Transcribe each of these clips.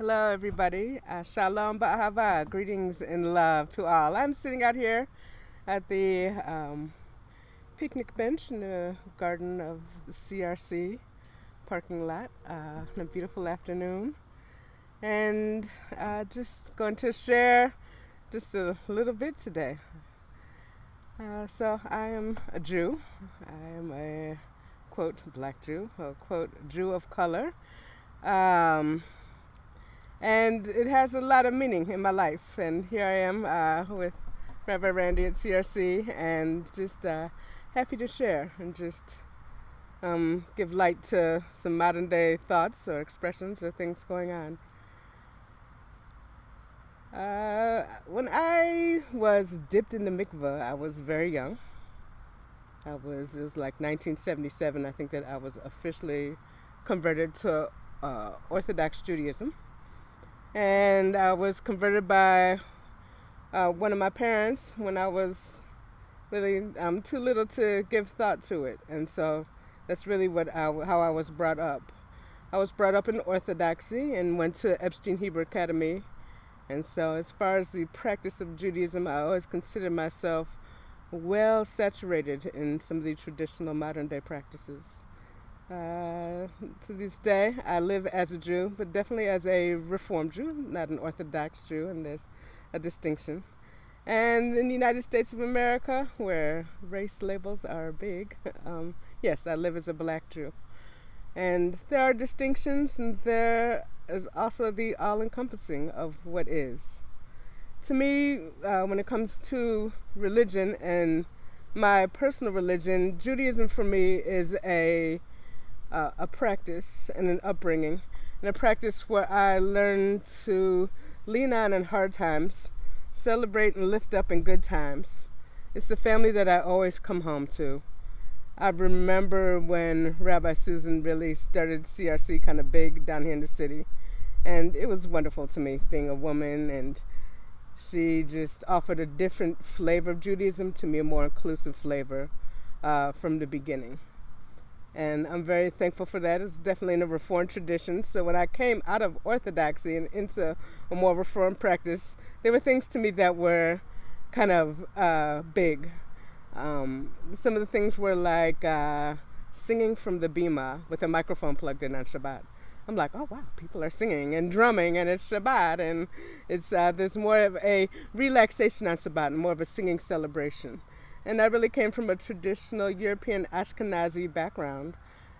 Hello, everybody. Shalom ba'ahava. Greetings in love to all. I'm sitting out here at the picnic bench in the garden of the CRC parking lot on a beautiful afternoon. And just going to share just a little bit today. So I am a Jew. I am a, quote, black Jew, or, quote, Jew of color. And it has a lot of meaning in my life. And here I am with Reverend Randy at CRC, and just happy to share and just give light to some modern day thoughts or expressions or things going on. When I was dipped in the mikveh, I was very young. It was like 1977, I think, that I was officially converted to Orthodox Judaism. And I was converted by one of my parents when I was really too little to give thought to it. And so that's really how I was brought up. I was brought up in Orthodoxy and went to Epstein Hebrew Academy. And so as far as the practice of Judaism, I always consider myself well saturated in some of the traditional modern day practices. To this day, I live as a Jew, but definitely as a Reformed Jew, not an Orthodox Jew, and there's a distinction. And in the United States of America, where race labels are big, yes, I live as a black Jew. And there are distinctions, and there is also the all-encompassing of what is. To me, when it comes to religion and my personal religion, Judaism for me is a practice and an upbringing, and a practice where I learned to lean on in hard times, celebrate and lift up in good times. It's the family that I always come home to. I remember when Rabbi Susan really started CRC kind of big down here in the city, and it was wonderful to me being a woman, and she just offered a different flavor of Judaism to me, a more inclusive flavor from the beginning. And I'm very thankful for that. It's definitely in a Reformed tradition. So when I came out of Orthodoxy and into a more Reformed practice, there were things to me that were kind of big. Some of the things were like singing from the bima with a microphone plugged in on Shabbat. I'm like, oh wow, people are singing and drumming, and it's Shabbat, and it's there's more of a relaxation on Shabbat and more of a singing celebration. And I really came from a traditional European Ashkenazi background.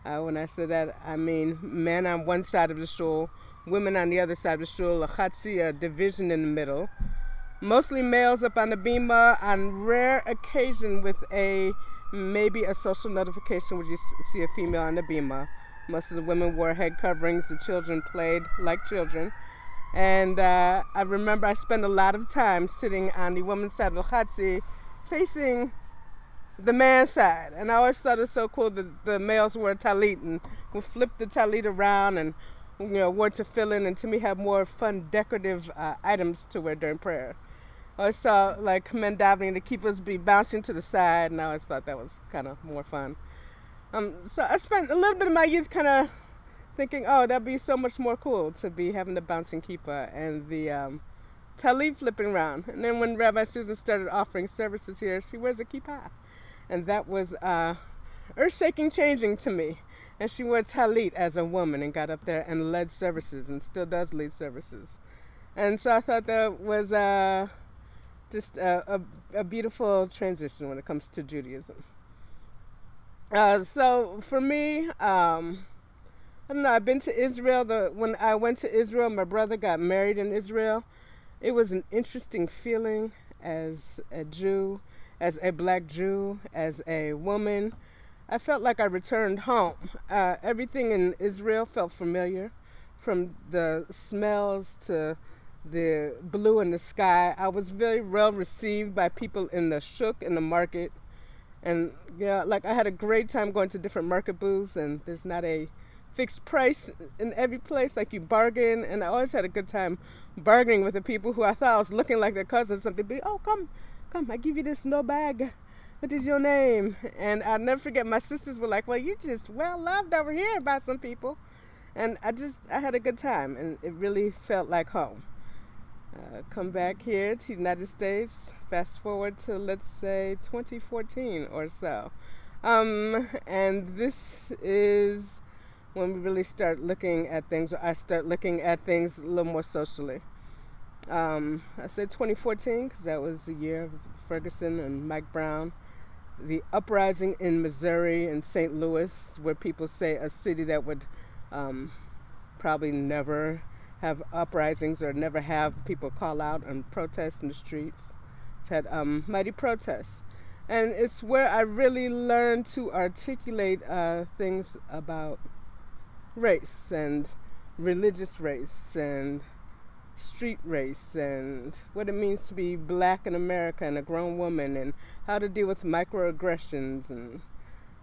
When I say that, I mean men on one side of the shul, women on the other side of the shul, a chatzi, a division in the middle. Mostly males up on the bima, on rare occasion with maybe a social notification would you see a female on the bima. Most of the women wore head coverings, the children played like children. And I remember I spent a lot of time sitting on the woman's side of the chatzi, facing the man's side. And I always thought it was so cool that the males wore a talit and would flip the talit around and wore tefillin, and to me had more fun decorative items to wear during prayer. I always saw like men davening, the keepers be bouncing to the side, and I always thought that was kind of more fun. So I spent a little bit of my youth kind of thinking, oh, that'd be so much more cool to be having the bouncing kippah and the talit flipping around. And then when Rabbi Susan started offering services here, she wears a kippah. And that was earth-shaking changing to me. And she wore talit as a woman and got up there and led services and still does lead services. And so I thought that was just a beautiful transition when it comes to Judaism. So for me, I don't know, I've been to Israel. When I went to Israel, my brother got married in Israel. It was an interesting feeling as a Jew, as a black Jew, as a woman. I felt like I returned home. Everything in Israel felt familiar, from the smells to the blue in the sky. I was very well received by people in the shuk, in the market. And like I had a great time going to different market booths, and there's not a fixed price in every place, like you bargain. And I always had a good time bargaining with the people who I thought I was looking like their cousins or something. Be, oh, come, I give you this no bag. What is your name? And I'll never forget, my sisters were like, well, you just well loved over here by some people. And I had a good time, and it really felt like home. Come back here to the United States, fast forward to, let's say, 2014 or so. And this is when we really start looking at things, or I start looking at things a little more socially. I said 2014 because that was the year of Ferguson and Mike Brown. The uprising in Missouri and St. Louis, where people say a city that would probably never have uprisings or never have people call out and protest in the streets. It had mighty protests. And it's where I really learned to articulate things about race and religious race and street race and what it means to be black in America and a grown woman, and how to deal with microaggressions and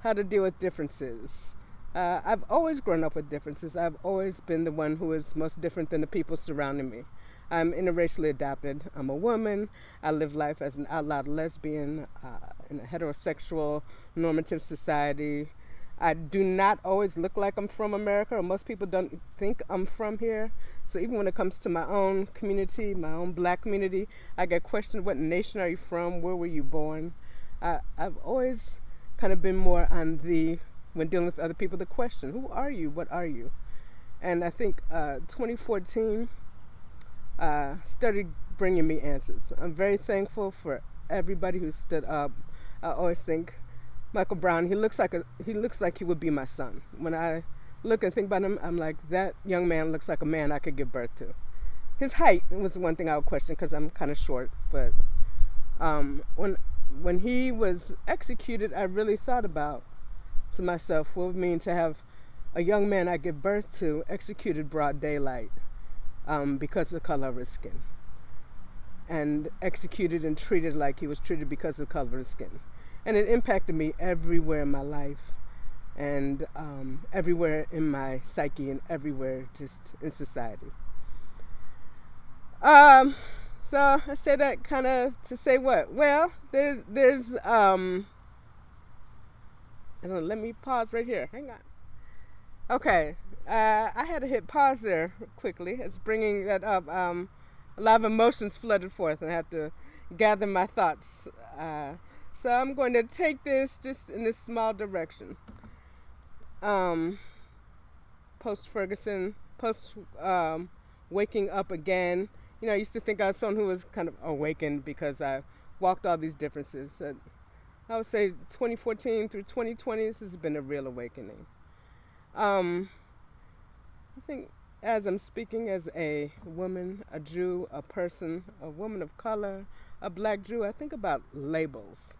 how to deal with differences. I've always grown up with differences. I've always been the one who is most different than the people surrounding me. I'm interracially adopted. I'm a woman. I live life as an out-loud lesbian in a heterosexual normative society. I do not always look like I'm from America, or most people don't think I'm from here. So even when it comes to my own community, my own black community, I get questioned, what nation are you from? Where were you born? I've always kind of been more on when dealing with other people, the question, who are you? What are you? And I think 2014 started bringing me answers. I'm very thankful for everybody who stood up. I always think Michael Brown, he looks like he would be my son. When I look and think about him, I'm like, that young man looks like a man I could give birth to. His height was the one thing I would question because I'm kind of short. But when he was executed, I really thought about to myself what it would mean to have a young man I give birth to executed broad daylight because of the color of his skin, and executed and treated like he was treated because of the color of his skin. And it impacted me everywhere in my life, and everywhere in my psyche, and everywhere just in society. So I say that kind of to say what? Well, there's let me pause right here. Hang on. Okay, I had to hit pause there quickly. It's bringing that up. A lot of emotions flooded forth, and I have to gather my thoughts. So I'm going to take this just in this small direction. Post-Ferguson, waking up again. You know, I used to think I was someone who was kind of awakened because I walked all these differences. I would say 2014 through 2020, this has been a real awakening. I think as I'm speaking as a woman, a Jew, a person, a woman of color, a black Jew, I think about labels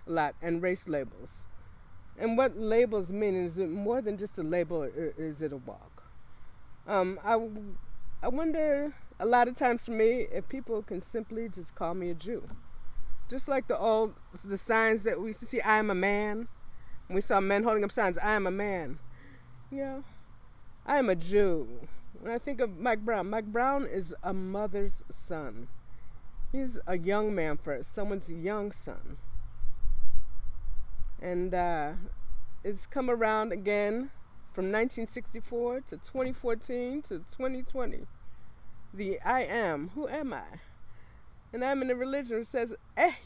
a lot, and race labels. And what labels mean, is it more than just a label, or is it a walk? I wonder a lot of times for me if people can simply just call me a Jew. Just like the signs that we used to see, I am a man. And we saw men holding up signs, I am a man. You know, I am a Jew. When I think of Mike Brown is a mother's son. He's a young man first, someone's young son. And it's come around again from 1964 to 2014 to 2020. The I am, who am I? And I'm in a religion that says,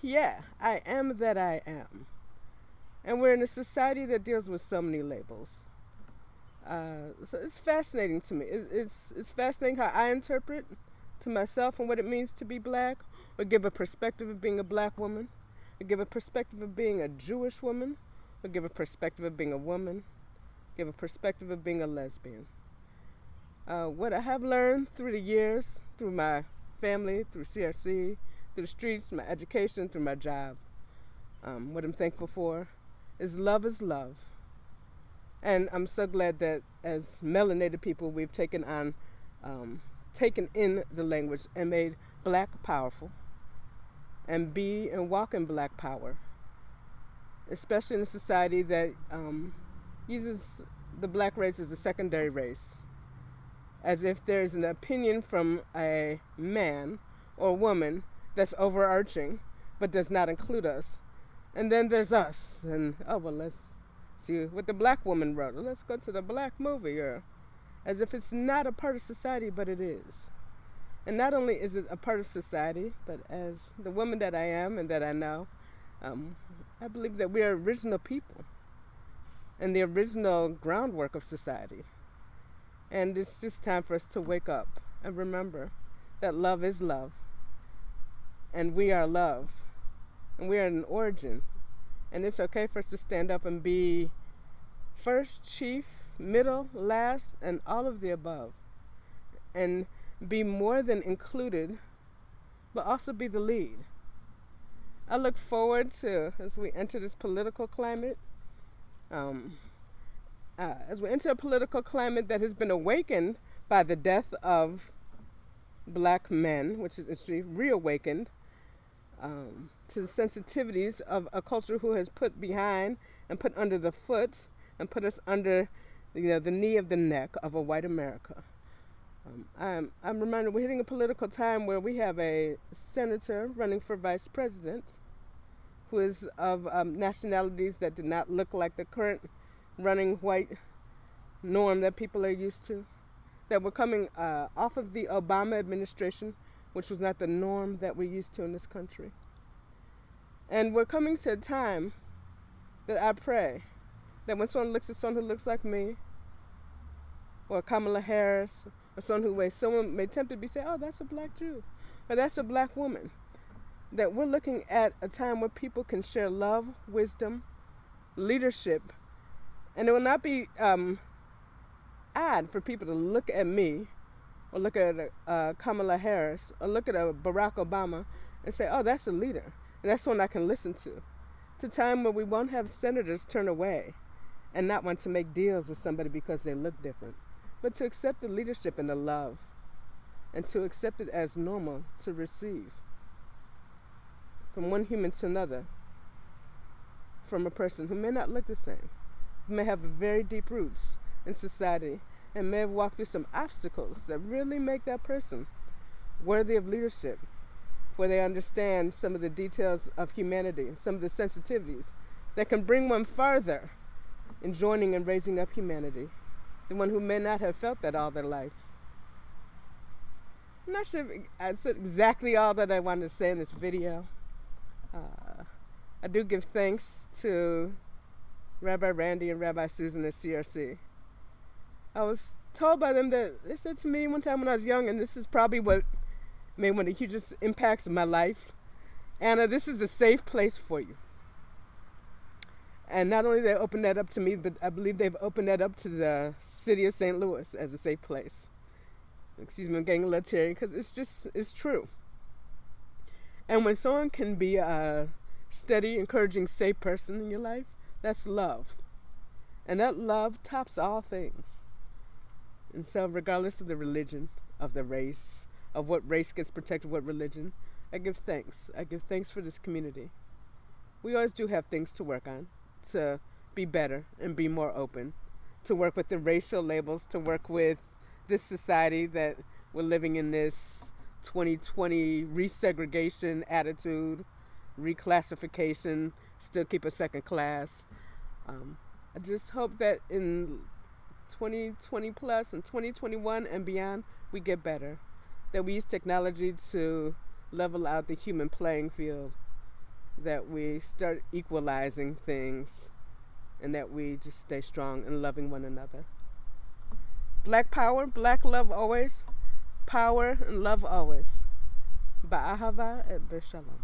yeah, I am that I am. And we're in a society that deals with so many labels. So it's fascinating to me. It's fascinating how I interpret to myself and what it means to be black, or give a perspective of being a black woman, or give a perspective of being a Jewish woman, or give a perspective of being a woman, give a perspective of being a lesbian. What I have learned through the years, through my family, through CRC, through the streets, my education, through my job, what I'm thankful for is love is love. And I'm so glad that as melanated people, we've taken in the language and made black powerful, and be and walk in black power, especially in a society that uses the black race as a secondary race, as if there's an opinion from a man or woman that's overarching but does not include us. And then there's us, and let's see what the black woman wrote. Let's go to the black movie, or as if it's not a part of society, but it is. And not only is it a part of society, but as the woman that I am and that I know, I believe that we are original people and the original groundwork of society. And it's just time for us to wake up and remember that love is love, and we are love, and we are an origin. And it's okay for us to stand up and be first, chief, middle, last, and all of the above. And be more than included, but also be the lead. I look forward to, as we enter this political climate, as we enter a political climate that has been awakened by the death of black men, which is actually reawakened, to the sensitivities of a culture who has put behind and put under the foot and put us under the knee of the neck of a white America. I'm reminded we're hitting a political time where we have a senator running for vice president who is of nationalities that did not look like the current running white norm that people are used to, that we're coming off of the Obama administration, which was not the norm that we're used to in this country. And we're coming to a time that I pray that when someone looks at someone who looks like me, or Kamala Harris, or someone may tempt to be say, oh, that's a black Jew, or that's a black woman, that we're looking at a time where people can share love, wisdom, leadership, and it will not be odd for people to look at me, or look at Kamala Harris, or look at a Barack Obama, and say, oh, that's a leader, and that's one I can listen to. It's a time where we won't have senators turn away and not want to make deals with somebody because they look different, but to accept the leadership and the love, and to accept it as normal to receive from one human to another, from a person who may not look the same, who may have very deep roots in society, and may have walked through some obstacles that really make that person worthy of leadership, where they understand some of the details of humanity, some of the sensitivities that can bring one farther in joining and raising up humanity, the one who may not have felt that all their life. I'm not sure if I said exactly all that I wanted to say in this video. I do give thanks to Rabbi Randy and Rabbi Susan at CRC. I was told by them that they said to me one time when I was young, and this is probably what made one of the hugest impacts of my life, Anna, this is a safe place for you. And not only they opened that up to me, but I believe they've opened that up to the city of St. Louis as a safe place. Excuse me, I'm getting a little teary because it's true. And when someone can be a steady, encouraging, safe person in your life, that's love. And that love tops all things. And so regardless of the religion, of the race, of what race gets protected, what religion, I give thanks. I give thanks for this community. We always do have things to work on, to be better and be more open, to work with the racial labels, to work with this society that we're living in, this 2020 resegregation attitude, reclassification, still keep a second class. I just hope that in 2020 plus and 2021 and beyond, we get better, that we use technology to level out the human playing field, that we start equalizing things, and that we just stay strong in loving one another. Black power, black love always, power and love always. Ba'ahava et b'shalom.